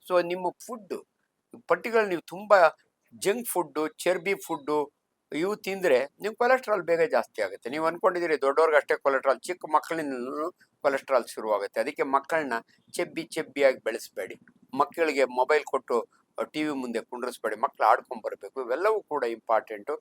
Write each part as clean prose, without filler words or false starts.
So ನಿಮ್ಮ food particular ನೀವು ತುಂಬ ಜಂಕ್ ಫುಡ್ಡು, ಚರ್ಬಿ ಫುಡ್ಡು ಇವು ತಿಂದರೆ ನಿಮ್ಮ ಕೊಲೆಸ್ಟ್ರಾಲ್ ಬೇಗ ಜಾಸ್ತಿ ಆಗುತ್ತೆ. ನೀವು ಅಂದ್ಕೊಂಡಿದ್ದೀರಿ ದೊಡ್ಡವ್ರಿಗೆ ಅಷ್ಟೇ ಕೊಲೆಸ್ಟ್ರಾಲ್, ಚಿಕ್ಕ ಮಕ್ಕಳಿಂದಲೂ ಕೊಲೆಸ್ಟ್ರಾಲ್ ಶುರುವಾಗುತ್ತೆ. ಅದಕ್ಕೆ ಮಕ್ಕಳನ್ನ ಚೆಬ್ಬಿಯಾಗಿ ಬೆಳೆಸಬೇಡಿ. ಮಕ್ಕಳಿಗೆ ಮೊಬೈಲ್ ಕೊಟ್ಟು ಟಿ ವಿ ಮುಂದೆ ಕುಂಡ್ರಿಸ್ಬೇಡಿ. ಮಕ್ಕಳು ಆಡ್ಕೊಂಬರ್ಬೇಕು. ಇವೆಲ್ಲವೂ ಕೂಡ ಇಂಪಾರ್ಟೆಂಟು.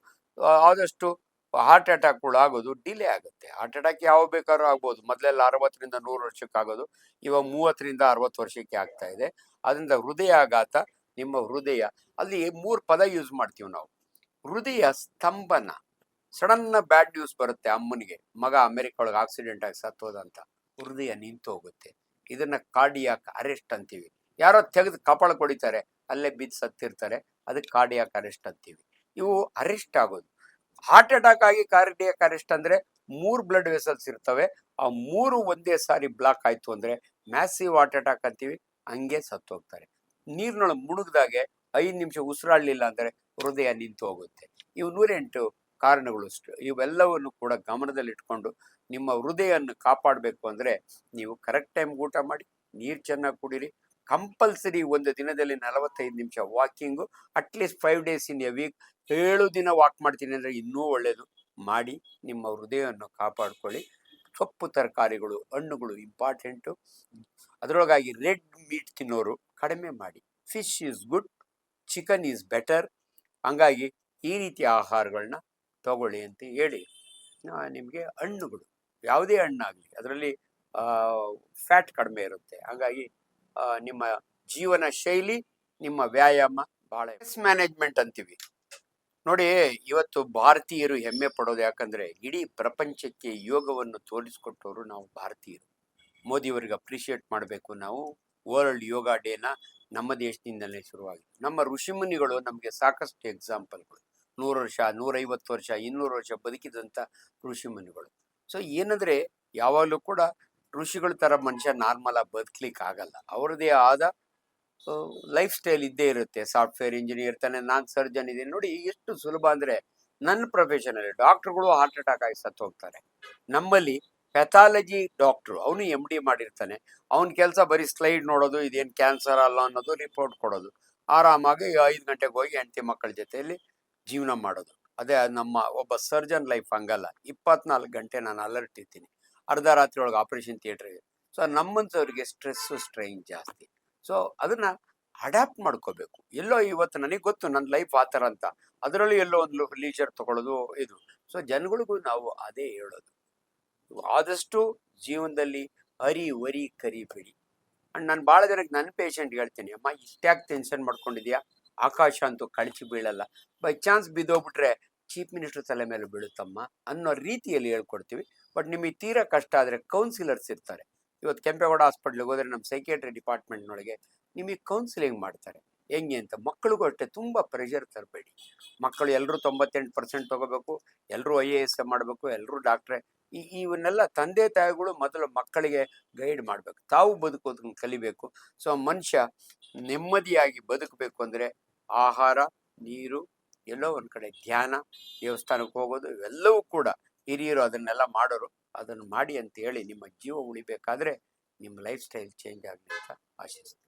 ಆದಷ್ಟು ಹಾರ್ಟ್ ಅಟ್ಯಾಕ್ಗಳು ಆಗೋದು ಡಿಲೇ ಆಗುತ್ತೆ. ಹಾರ್ಟ್ ಅಟ್ಯಾಕ್ ಯಾವ ಬೇಕಾದ್ರೂ ಆಗ್ಬೋದು. ಮೊದಲೆಲ್ಲ 60ರಿಂದ 100 ವರ್ಷಕ್ಕೆ ಆಗೋದು, ಇವಾಗ 30ರಿಂದ 60 ವರ್ಷಕ್ಕೆ ಆಗ್ತಾ ಇದೆ. ಅದರಿಂದ ಹೃದಯಾಘಾತ, ನಿಮ್ಮ ಹೃದಯ, ಅಲ್ಲಿ 3 ಪದ ಯೂಸ್ ಮಾಡ್ತೀವಿ ನಾವು. ಹೃದಯ ಸ್ತಂಭನ. ಸಡನ್ ಬ್ಯಾಡ್ ನ್ಯೂಸ್ ಬರುತ್ತೆ, ಅಮ್ಮನಿಗೆ ಮಗ ಅಮೆರಿಕ ಒಳಗೆ ಆಕ್ಸಿಡೆಂಟ್ ಆಗಿ ಸತ್ತೋದಂತ, ಹೃದಯ ನಿಂತು ಹೋಗುತ್ತೆ. ಇದನ್ನ ಕಾರ್ಡಿಯಾಕ್ ಅರೆಸ್ಟ್ ಅಂತೀವಿ. ಯಾರೋ ತೆಗೆದು ಕಪಾಳ ಕೊಡಿತಾರೆ, ಅಲ್ಲೇ ಬಿದ್ದು ಸತ್ತಿರ್ತಾರೆ, ಅದಕ್ಕೆ ಕಾರ್ಡಿಯಾಕ್ ಅರೆಸ್ಟ್ ಅಂತೀವಿ. ಇವು ಅರೆಸ್ಟ್ ಆಗೋದು. ಹಾರ್ಟ್ ಅಟ್ಯಾಕ್ ಆಗಿ ಕಾರ್ಡಿಯಾಕ್ ಅರೆಸ್ಟ್ ಅಂದ್ರೆ 3 ಬ್ಲಡ್ ವೆಸಲ್ಸ್ ಇರ್ತವೆ, ಆ 3 ಒಂದೇ ಸಾರಿ ಬ್ಲಾಕ್ ಆಯ್ತು ಅಂದ್ರೆ ಮ್ಯಾಸಿವ್ ಹಾರ್ಟ್ ಅಟ್ಯಾಕ್ ಅಂತೀವಿ. ಹಂಗೆ ಸತ್ತು ಹೋಗ್ತಾರೆ. ನೀರಿನೊಳಗೆ ಮುಳುಗ್ದಾಗೆ 5 ನಿಮಿಷ ಉಸಿರಾಡಲಿಲ್ಲ ಅಂದ್ರೆ ಹೃದಯ ನಿಂತು ಹೋಗುತ್ತೆ. ಇವು 108 ಕಾರಣಗಳು. ಇವೆಲ್ಲವನ್ನು ಕೂಡ ಗಮನದಲ್ಲಿಟ್ಕೊಂಡು ನಿಮ್ಮ ಹೃದಯವನ್ನು ಕಾಪಾಡಬೇಕು ಅಂದ್ರೆ ನೀವು ಕರೆಕ್ಟ್ ಟೈಮ್ ಊಟ ಮಾಡಿ, ನೀರು ಚೆನ್ನಾಗಿ ಕುಡೀರಿ. ಕಂಪಲ್ಸರಿ ಒಂದು ದಿನದಲ್ಲಿ 45 ನಿಮಿಷ walking, at least 5 days in a week. 7 ದಿನ ವಾಕ್ ಮಾಡ್ತೀನಿ ಅಂದರೆ ಇನ್ನೂ ಒಳ್ಳೆಯದು. ಮಾಡಿ ನಿಮ್ಮ ಹೃದಯವನ್ನು ಕಾಪಾಡ್ಕೊಳ್ಳಿ. ಸೊಪ್ಪು ತರಕಾರಿಗಳು, ಹಣ್ಣುಗಳು ಇಂಪಾರ್ಟೆಂಟು. ಅದರೊಳಗಾಗಿ ರೆಡ್ ಮೀಟ್ ತಿನ್ನೋರು ಕಡಿಮೆ ಮಾಡಿ. Fish is good, chicken is better. ಹಂಗಾಗಿ ಈ ರೀತಿಯ ಆಹಾರಗಳನ್ನ ತಗೊಳ್ಳಿ ಅಂತ ಹೇಳಿ, ನಿಮಗೆ ಹಣ್ಣುಗಳು ಯಾವುದೇ ಹಣ್ಣಾಗಲಿ ಅದರಲ್ಲಿ ಫ್ಯಾಟ್ ಕಡಿಮೆ ಇರುತ್ತೆ. ಹಾಗಾಗಿ ನಿಮ್ಮ ಜೀವನ ಶೈಲಿ, ನಿಮ್ಮ ವ್ಯಾಯಾಮ ಭಾಳ. ಮ್ಯಾನೇಜ್ಮೆಂಟ್ ಅಂತೀವಿ ನೋಡಿ. ಇವತ್ತು ಭಾರತೀಯರು ಹೆಮ್ಮೆ ಪಡೋದು ಯಾಕಂದ್ರೆ ಇಡೀ ಪ್ರಪಂಚಕ್ಕೆ ಯೋಗವನ್ನು ತೋರಿಸ್ಕೊಟ್ಟವರು ನಾವು ಭಾರತೀಯರು. ಮೋದಿಯವರಿಗೆ ಅಪ್ರಿಷಿಯೇಟ್ ಮಾಡಬೇಕು ನಾವು. ವರ್ಲ್ಡ್ ಯೋಗ ಡೇನ ನಮ್ಮ ದೇಶದಿಂದಲೇ ಶುರುವಾಗಿದೆ. ನಮ್ಮ ಋಷಿಮುನಿಗಳು ನಮಗೆ ಸಾಕಷ್ಟು ಎಕ್ಸಾಂಪಲ್ಗಳು. 100 ವರ್ಷ, 150 ವರ್ಷ, 200 ವರ್ಷ ಬದುಕಿದಂಥ ಋಷಿಮುನಿಗಳು. ಸೊ ಏನಂದ್ರೆ ಯಾವಾಗಲೂ ಕೂಡ ಋಷಿಗಳ ಥರ ಮನುಷ್ಯ ನಾರ್ಮಲ್ ಆಗಿ ಬದುಕಲಿಕ್ಕೆ ಆಗಲ್ಲ. ಅವ್ರದ್ದೇ ಆದ ಲೈಫ್ ಸ್ಟೈಲ್ ಇದ್ದೇ ಇರುತ್ತೆ. ಸಾಫ್ಟ್ವೇರ್ ಇಂಜಿನಿಯರ್ ಇರ್ತಾನೆ, ನಾನು ಸರ್ಜನ್ ಇದ್ದೀನಿ. ನೋಡಿ ಎಷ್ಟು ಸುಲಭ ಅಂದರೆ, ನನ್ನ ಪ್ರೊಫೆಷನಲ್ಲಿ ಡಾಕ್ಟ್ರುಗಳು ಹಾರ್ಟ್ ಅಟ್ಯಾಕ್ ಆಗಿ ಸತ್ತು ಹೋಗ್ತಾರೆ. ನಮ್ಮಲ್ಲಿ ಪ್ಯಾಥಾಲಜಿ ಡಾಕ್ಟ್ರು, ಅವನು MD ಮಾಡಿರ್ತಾನೆ. ಅವನ ಕೆಲಸ ಬರೀ ಸ್ಲೈಡ್ ನೋಡೋದು, ಇದೇನು ಕ್ಯಾನ್ಸರ್ ಅಲ್ಲ ಅನ್ನೋದು, ರಿಪೋರ್ಟ್ ಕೊಡೋದು. ಆರಾಮಾಗಿ 5 ಗಂಟೆಗೆ ಹೋಗಿ ಹೆಂಡತಿ ಮಕ್ಕಳ ಜೊತೆಯಲ್ಲಿ ಜೀವನ ಮಾಡೋದು. ಅದೇ ನಮ್ಮ ಒಬ್ಬ ಸರ್ಜನ್ ಲೈಫ್ ಹಂಗಲ್ಲ. 24 ಗಂಟೆ ನಾನು ಅಲರ್ಟ್ ಇರ್ತೀನಿ. ಅರ್ಧ ರಾತ್ರಿ ಒಳಗೆ ಆಪರೇಷನ್ ಥಿಯೇಟ್ರಿಗೆ. ಸೊ ನಮ್ಮಂಥವ್ರಿಗೆ ಸ್ಟ್ರೆಸ್ಸು, ಸ್ಟ್ರೈನ್ ಜಾಸ್ತಿ. ಸೊ ಅದನ್ನ ಅಡ್ಯಾಪ್ಟ್ ಮಾಡ್ಕೋಬೇಕು. ಎಲ್ಲೋ ಇವತ್ತು ನನಗೆ ಗೊತ್ತು ನನ್ನ ಲೈಫ್ ಆ ಥರ ಅಂತ, ಅದರಲ್ಲೂ ಎಲ್ಲೋ ಒಂದು ಲೀಜರ್ ತಗೊಳ್ಳೋದು ಇದು. ಸೊ ಜನಗಳಿಗೂ ನಾವು ಅದೇ ಹೇಳೋದು, ಆದಷ್ಟು ಜೀವನದಲ್ಲಿ ವರಿ ಕರಿಬೇಡಿ. ಅಂಡ್ ನಾನು ಭಾಳ ಜನಕ್ಕೆ ನನ್ನ ಪೇಷಂಟ್ಗೆ ಹೇಳ್ತೀನಿ, ಅಮ್ಮ ಇಷ್ಟ್ಯಾಕೆ ಟೆನ್ಷನ್ ಮಾಡ್ಕೊಂಡಿದ್ಯಾ, ಆಕಾಶ ಅಂತೂ ಕಳಚಿ ಬೀಳಲ್ಲ, ಬೈ ಚಾನ್ಸ್ ಬಿದ್ದೋಗ್ಬಿಟ್ರೆ ಚೀಫ್ ಮಿನಿಸ್ಟರ್ ತಲೆ ಮೇಲೆ ಬೀಳುತ್ತಮ್ಮ ಅನ್ನೋ ರೀತಿಯಲ್ಲಿ ಹೇಳ್ಕೊಡ್ತೀವಿ. ಬಟ್ ನಿಮಗೆ ತೀರಾ ಕಷ್ಟ ಆದರೆ ಕೌನ್ಸಿಲರ್ಸ್ ಇರ್ತಾರೆ. ಇವತ್ತು ಕೆಂಪೇಗೌಡ ಹಾಸ್ಪಿಟ್ಲಿಗೆ ಹೋದರೆ ನಮ್ಮ ಸೈಕಿಯಾಟ್ರಿ ಡಿಪಾರ್ಟ್ಮೆಂಟ್ನೊಳಗೆ ನಿಮಗೆ ಕೌನ್ಸಿಲಿಂಗ್ ಮಾಡ್ತಾರೆ. ಹೆಂಗೆ ಅಂತ. ಮಕ್ಕಳಿಗೂ ಅಷ್ಟೇ ತುಂಬ ಪ್ರೆಷರ್ ತರಬೇಡಿ. ಮಕ್ಕಳು ಎಲ್ಲರೂ 98% ತಗೋಬೇಕು, ಎಲ್ಲರೂ IAS ಮಾಡಬೇಕು, ಎಲ್ಲರೂ ಡಾಕ್ಟ್ರೇ. ಇವನ್ನೆಲ್ಲ ತಂದೆ ತಾಯಿಗಳು ಮೊದಲು ಮಕ್ಕಳಿಗೆ ಗೈಡ್ ಮಾಡಬೇಕು. ತಾವು ಬದುಕೋದನ್ನು ಕಲಿಬೇಕು. ಸೊ ಮನುಷ್ಯ ನೆಮ್ಮದಿಯಾಗಿ ಬದುಕಬೇಕು ಅಂದರೆ ಆಹಾರ, ನೀರು, ಎಲ್ಲೋ ಒಂದು ಕಡೆ ಧ್ಯಾನ, ದೇವಸ್ಥಾನಕ್ಕೆ ಹೋಗೋದು, ಇವೆಲ್ಲವೂ ಕೂಡ ಹಿರಿಯರು ಅದನ್ನೆಲ್ಲ ಮಾಡೋರು. ಅದನ್ನು ಮಾಡಿ ಅಂತ ಹೇಳಿ ನಿಮ್ಮ ಜೀವ ಉಳಿಬೇಕಾದ್ರೆ ನಿಮ್ಮ ಲೈಫ್ ಸ್ಟೈಲ್ ಚೇಂಜ್ ಆಗಲಿ ಅಂತ ಆಶಿಸ್ತೀನಿ.